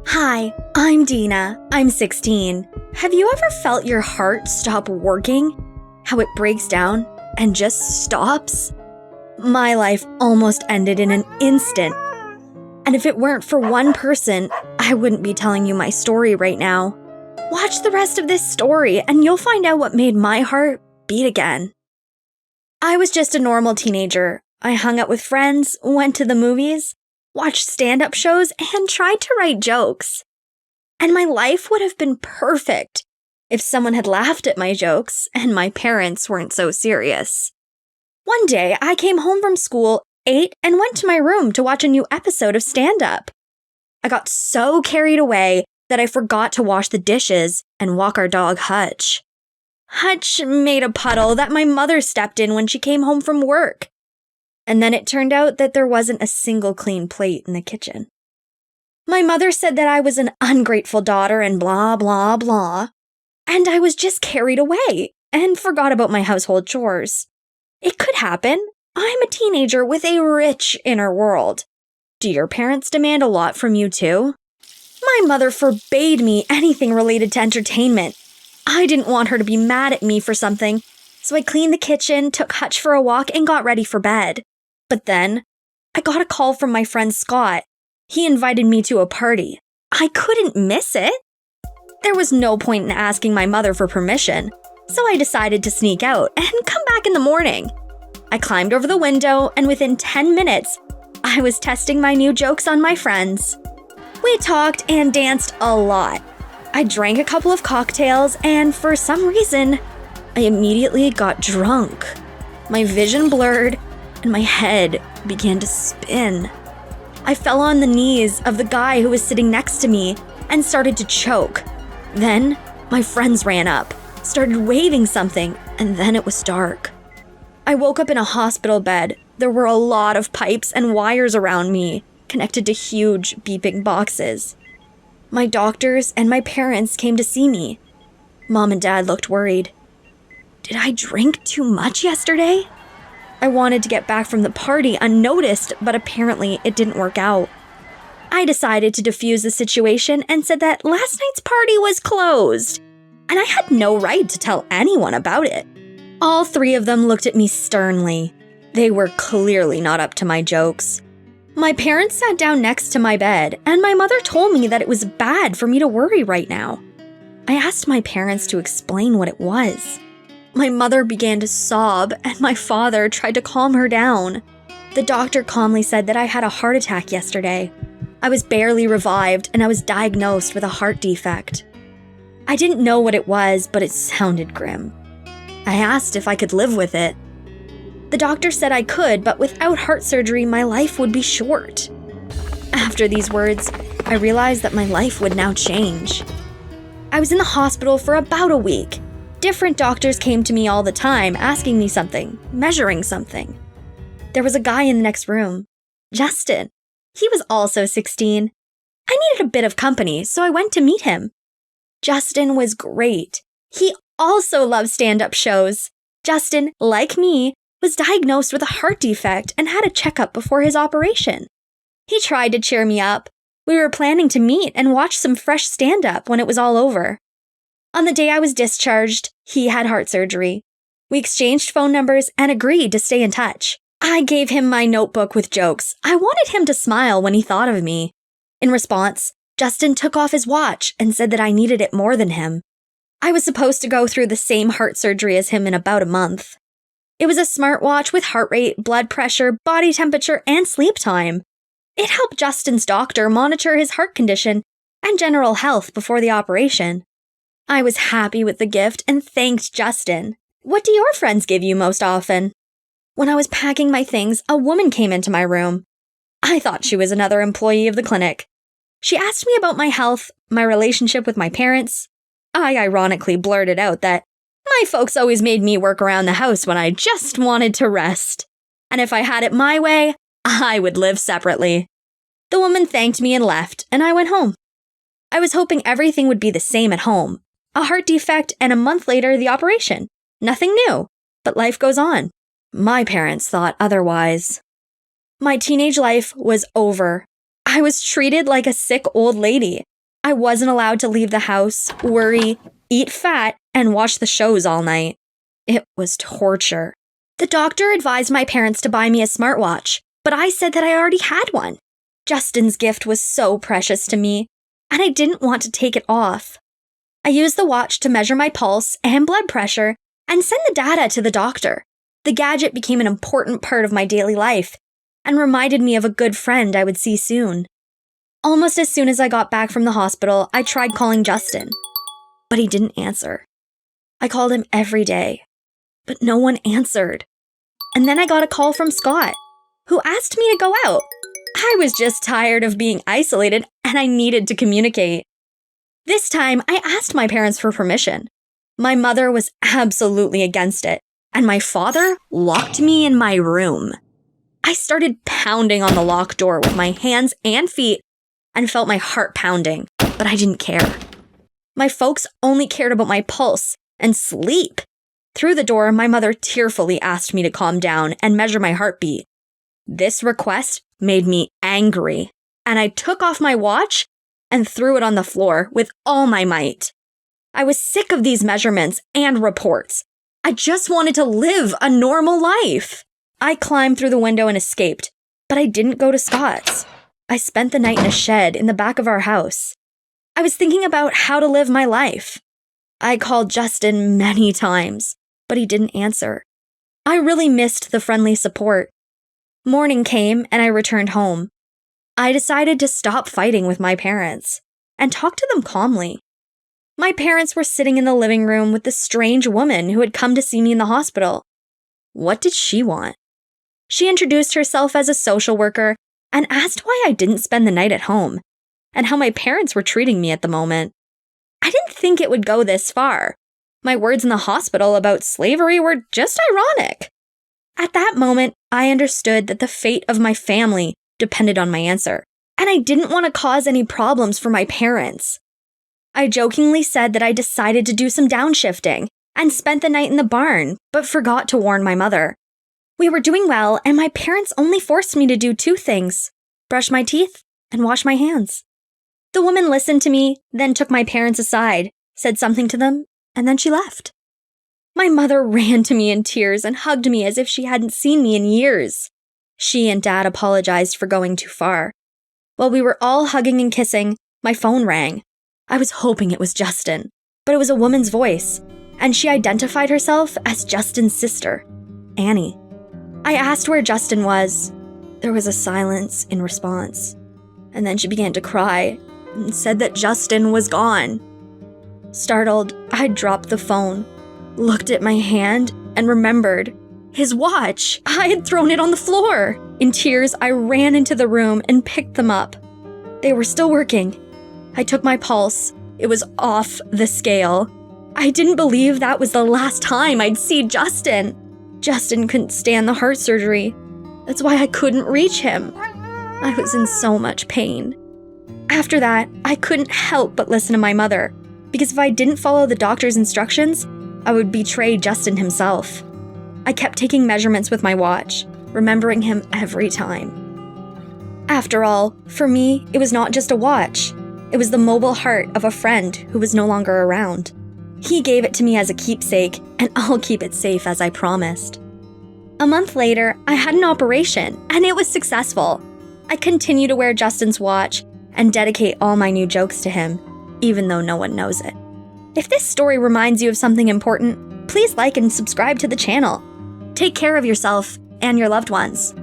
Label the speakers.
Speaker 1: Hi, I'm Dina. I'm 16. Have you ever felt your heart stop working? How it breaks down and just stops? My life almost ended in an instant. And if it weren't for one person, I wouldn't be telling you my story right now. Watch the rest of this story and you'll find out what made my heart beat again. I was just a normal teenager. I hung out with friends, went to the movies, watched stand-up shows, and tried to write jokes. And my life would have been perfect if someone had laughed at my jokes and my parents weren't so serious. One day, I came home from school, ate, and went to my room to watch a new episode of stand-up. I got so carried away that I forgot to wash the dishes and walk our dog Hutch. Hutch made a puddle that my mother stepped in when she came home from work. And then it turned out that there wasn't a single clean plate in the kitchen. My mother said that I was an ungrateful daughter and blah, blah, blah. And I was just carried away and forgot about my household chores. It could happen. I'm a teenager with a rich inner world. Do your parents demand a lot from you too? My mother forbade me anything related to entertainment. I didn't want her to be mad at me for something, so I cleaned the kitchen, took Hutch for a walk, and got ready for bed. But then, I got a call from my friend Scott. He invited me to a party. I couldn't miss it. There was no point in asking my mother for permission, so I decided to sneak out and come back in the morning. I climbed over the window, and within 10 minutes, I was testing my new jokes on my friends. We talked and danced a lot. I drank a couple of cocktails, and for some reason, I immediately got drunk. My vision blurred, and my head began to spin. I fell on the knees of the guy who was sitting next to me and started to choke. Then, my friends ran up, started waving something, and then it was dark. I woke up in a hospital bed. There were a lot of pipes and wires around me, connected to huge beeping boxes. My doctors and my parents came to see me. Mom and Dad looked worried. Did I drink too much yesterday? I wanted to get back from the party unnoticed, but apparently it didn't work out. I decided to defuse the situation and said that last night's party was closed, and I had no right to tell anyone about it. All three of them looked at me sternly. They were clearly not up to my jokes. My parents sat down next to my bed, and my mother told me that it was bad for me to worry right now. I asked my parents to explain what it was. My mother began to sob, and my father tried to calm her down. The doctor calmly said that I had a heart attack yesterday. I was barely revived, and I was diagnosed with a heart defect. I didn't know what it was, but it sounded grim. I asked if I could live with it. The doctor said I could, but without heart surgery, my life would be short. After these words, I realized that my life would now change. I was in the hospital for about a week. Different doctors came to me all the time, asking me something, measuring something. There was a guy in the next room, Justin. He was also 16. I needed a bit of company, so I went to meet him. Justin was great. He also loved stand-up shows. Justin, like me, was diagnosed with a heart defect and had a checkup before his operation. He tried to cheer me up. We were planning to meet and watch some fresh stand-up when it was all over. On the day I was discharged, he had heart surgery. We exchanged phone numbers and agreed to stay in touch. I gave him my notebook with jokes. I wanted him to smile when he thought of me. In response, Justin took off his watch and said that I needed it more than him. I was supposed to go through the same heart surgery as him in about a month. It was a smartwatch with heart rate, blood pressure, body temperature, and sleep time. It helped Justin's doctor monitor his heart condition and general health before the operation. I was happy with the gift and thanked Justin. What do your friends give you most often? When I was packing my things, a woman came into my room. I thought she was another employee of the clinic. She asked me about my health, my relationship with my parents. I ironically blurted out that my folks always made me work around the house when I just wanted to rest. And if I had it my way, I would live separately. The woman thanked me and left, and I went home. I was hoping everything would be the same at home. A heart defect, and a month later, the operation. Nothing new, but life goes on. My parents thought otherwise. My teenage life was over. I was treated like a sick old lady. I wasn't allowed to leave the house, worry, eat fat, and watch the shows all night. It was torture. The doctor advised my parents to buy me a smartwatch, but I said that I already had one. Justin's gift was so precious to me, and I didn't want to take it off. I used the watch to measure my pulse and blood pressure and send the data to the doctor. The gadget became an important part of my daily life and reminded me of a good friend I would see soon. Almost as soon as I got back from the hospital, I tried calling Justin, but he didn't answer. I called him every day, but no one answered. And then I got a call from Scott, who asked me to go out. I was just tired of being isolated and I needed to communicate. This time, I asked my parents for permission. My mother was absolutely against it, and my father locked me in my room. I started pounding on the locked door with my hands and feet and felt my heart pounding, but I didn't care. My folks only cared about my pulse and sleep. Through the door, my mother tearfully asked me to calm down and measure my heartbeat. This request made me angry, and I took off my watch and threw it on the floor with all my might. I was sick of these measurements and reports. I just wanted to live a normal life. I climbed through the window and escaped, but I didn't go to Scott's. I spent the night in a shed in the back of our house. I was thinking about how to live my life. I called Justin many times, but he didn't answer. I really missed the friendly support. Morning came and I returned home. I decided to stop fighting with my parents and talk to them calmly. My parents were sitting in the living room with the strange woman who had come to see me in the hospital. What did she want? She introduced herself as a social worker and asked why I didn't spend the night at home and how my parents were treating me at the moment. I didn't think it would go this far. My words in the hospital about slavery were just ironic. At that moment, I understood that the fate of my family depended on my answer, and I didn't want to cause any problems for my parents. I jokingly said that I decided to do some downshifting and spent the night in the barn, but forgot to warn my mother. We were doing well, and my parents only forced me to do two things: brush my teeth and wash my hands. The woman listened to me, then took my parents aside, said something to them, and then she left. My mother ran to me in tears and hugged me as if she hadn't seen me in years. She and Dad apologized for going too far. While we were all hugging and kissing, my phone rang. I was hoping it was Justin, but it was a woman's voice, and she identified herself as Justin's sister, Annie. I asked where Justin was. There was a silence in response, and then she began to cry and said that Justin was gone. Startled, I dropped the phone, looked at my hand, and remembered his watch. I had thrown it on the floor. In tears, I ran into the room and picked them up. They were still working. I took my pulse. It was off the scale. I didn't believe that was the last time I'd see Justin. Justin couldn't stand the heart surgery. That's why I couldn't reach him. I was in so much pain. After that, I couldn't help but listen to my mother, because if I didn't follow the doctor's instructions, I would betray Justin himself. I kept taking measurements with my watch, remembering him every time. After all, for me, it was not just a watch. It was the mobile heart of a friend who was no longer around. He gave it to me as a keepsake, and I'll keep it safe as I promised. A month later, I had an operation, and it was successful. I continue to wear Justin's watch and dedicate all my new jokes to him, even though no one knows it. If this story reminds you of something important, please like and subscribe to the channel. Take care of yourself and your loved ones.